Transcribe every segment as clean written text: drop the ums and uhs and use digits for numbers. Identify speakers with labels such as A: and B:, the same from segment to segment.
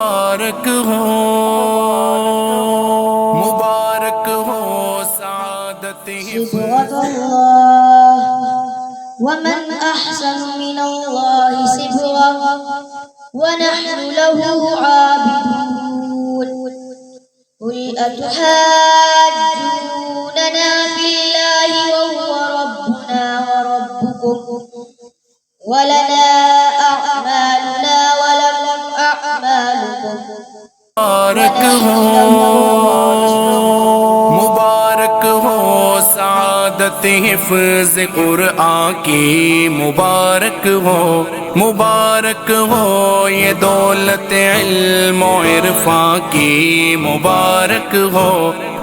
A: مبارک ہو سعادت
B: صبغة الله ومن أحسن من الله صبغة ونحن له عابدون قل أتحاجوننا في الله وهو ربنا وربكم ولنا أعمالنا ولكم أعمالكم
A: مبارک ہو سعادت حفظ قرآن کی مبارک ہو یہ دولت علم و عرفان کی مبارک ہو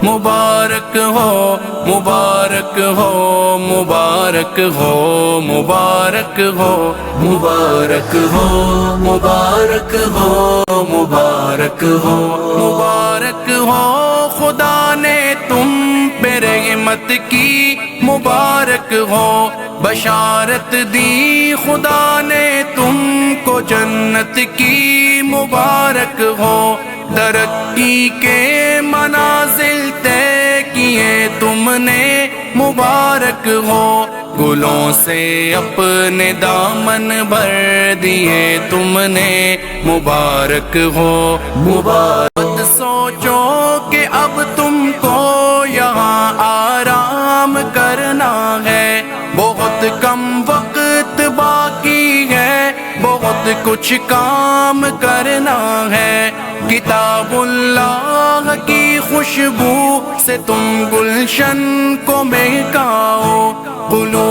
A: مبارک ہو مبارک ہو مبارک ہو مبارک ہو مبارک ہو مبارک ہو مبارک ہو مبارک ہو خدا نے تم پہ رحمت کی مبارک ہو بشارت دی خدا نے تم کو جنت کی مبارک ہو ترقی کے منازل طے کیے تم نے مبارک ہو گلوں سے اپنے دامن بھر دیے تم نے مبارک ہو مبارک سوچو کہ اب تم کو یہاں آرام کرنا ہے بہت کم وقت باقی ہے بہت کچھ کام کرنا ہے کتاب اللہ کی خوشبو سے تم گلشن کو مہکاؤ قلوب